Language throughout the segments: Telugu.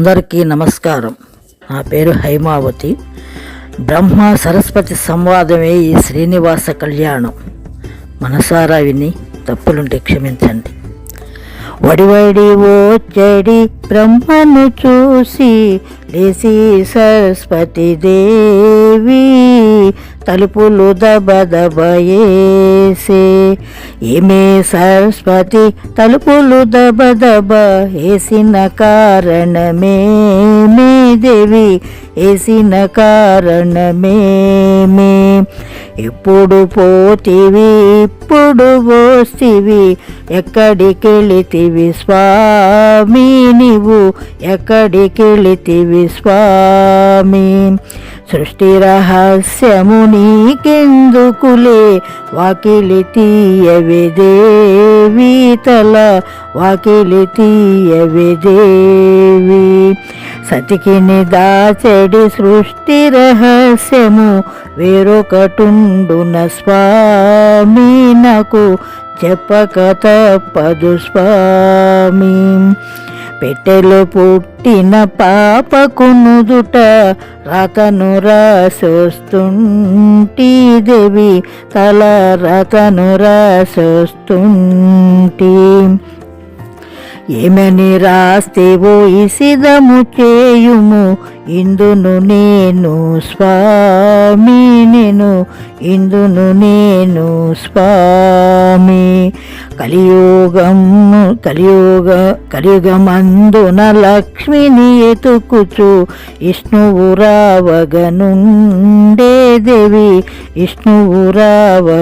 అందరికీ నమస్కారం. నా పేరు హైమావతి. బ్రహ్మ సరస్వతి సంవాదమే ఈ శ్రీనివాస కళ్యాణం. మనసారా విని తప్పులుంటే క్షమించండి. వడివడి వచ్చడి బ్రహ్మను చూసి లేసి సరస్వతి దేవి తలుపులు దబదబయేసే. ఏమే సరస్వతి తలుపులు దబదబ వేసిన కారణమేమే దేవి, వేసిన కారణమేమే. ఇప్పుడు పోతివి ఇప్పుడు వస్తివి, ఎక్కడికెళితివి స్వామి నీవు, ఎక్కడికెళితివి స్వామి. సృష్టి రహస్యము నీకెందుకులే, వాకిలి తీయవే దేవి తల, వాకిలి తీయవే దేవి. సతికిని దాచెడి సృష్టి రహస్యము వేరొకటుండున స్వామి, నాకు చెప్పక తప్పదు స్వామి. పెట్టెలో పుట్టిన పాపకు నుదుట రాతను రాసొస్తుంటి దేవి, తల రాతను రాసొస్తుంటి. ఏమని రాస్తేవో ఇసిదము చేయుము, ఇందును నేను స్వామి, నేను ఇందును నేను స్వామి. కలియుగమందున లక్ష్మిని ఎతుకుచు విష్ణువు రావగనుండే దేవి, విష్ణువు రావగనుండే.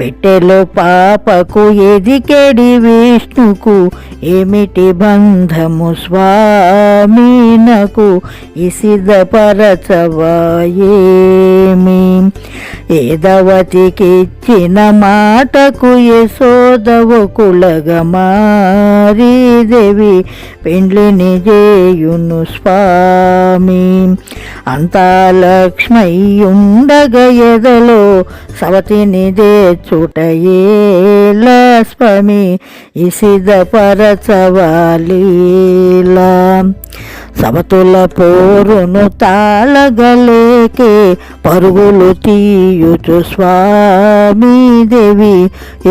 పెట్టెలో పాపకు ఎదికెడి విష్ణుకు ఏమిటి బంధము స్వామి, నాకు ఇసిదపరచవాయేమి. ఏదవతికిచ్చిన మాటకు యశోదవు కులగమారి దేవి పెండ్లిని చేయును స్వామి. అంతా లక్ష్మయ్యుండగ ఎదలో సవతిని దేచుటయేలా స్వామి, ఇసిదపరచవాలీలా. సవతుల పోరును తాళగలేకే పరుగులు తీయుచు స్వామి దేవి,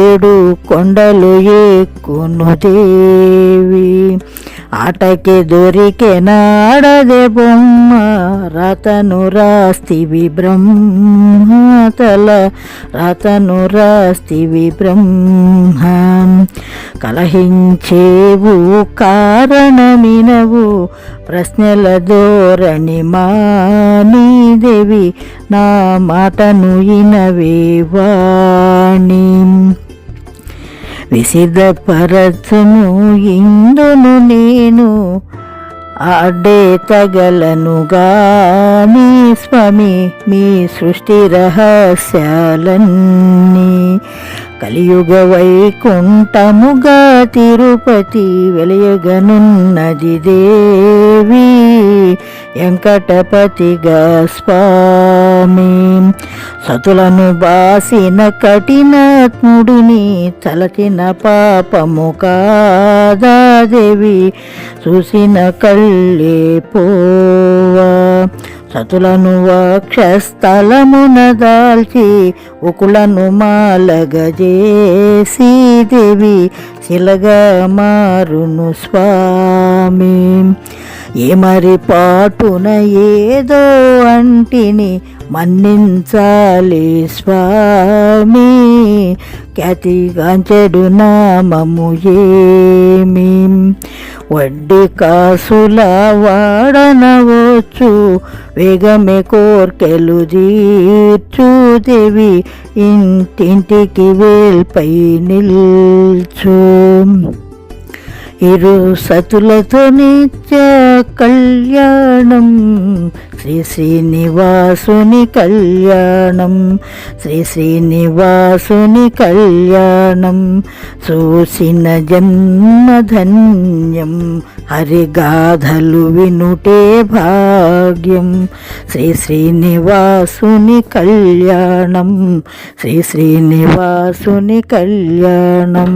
ఏడు కొండలు ఎక్కును దేవి. ఆటకి దొరికెనాడదే బొమ్మ, రాతను రాస్తివి బ్రహ్మ తల, రాతను రాస్తివి బ్రహ్మ. కలహించేవు కారణమినవు, ప్రశ్నల ధోరణి మాని దేవి, నా మాటను ఇనవే వాణి. విసిదపరచును ఇందును నేను, ఆడే తగలనుగా మీ స్వామి, మీ సృష్టి రహస్యాలన్నీ. కలియుగ వైకుంఠముగా తిరుపతి వెలయగనున్నది దేవి, వెంకటపతిగా స్వామి. సతులను బాసిన కఠినాత్ముడిని తలచిన పాపము కాదా దేవి, చూసిన కళ్ళే పోవా. సతులను వక్షస్థలమున దాల్చి ఉకులను మాలగజేసి దేవి, శిలగా మారును స్వామి. ఏమరి పాటున ఏదో అంటిని మన్నించాలి స్వామి, ఖ్యాతిగాంచెడు నామము ఏమి. వడ్డీ కాసుల వాడనవచ్చు, వేగమే కోర్కెలు తీర్చు దేవి, ఇంటింటికి వేల్పై నిల్చు. ఇరు సతులతో నిత్య కళ్యాణం, శ్రీ శ్రీనివాసుని కళ్యాణం, శ్రీ శ్రీనివాసుని కళ్యాణం. చూసిన జన్మధన్యం, హరిగాథలు వినుటే భాగ్యం. శ్రీ శ్రీనివాసుని కళ్యాణం, శ్రీ శ్రీనివాసుని కళ్యాణం.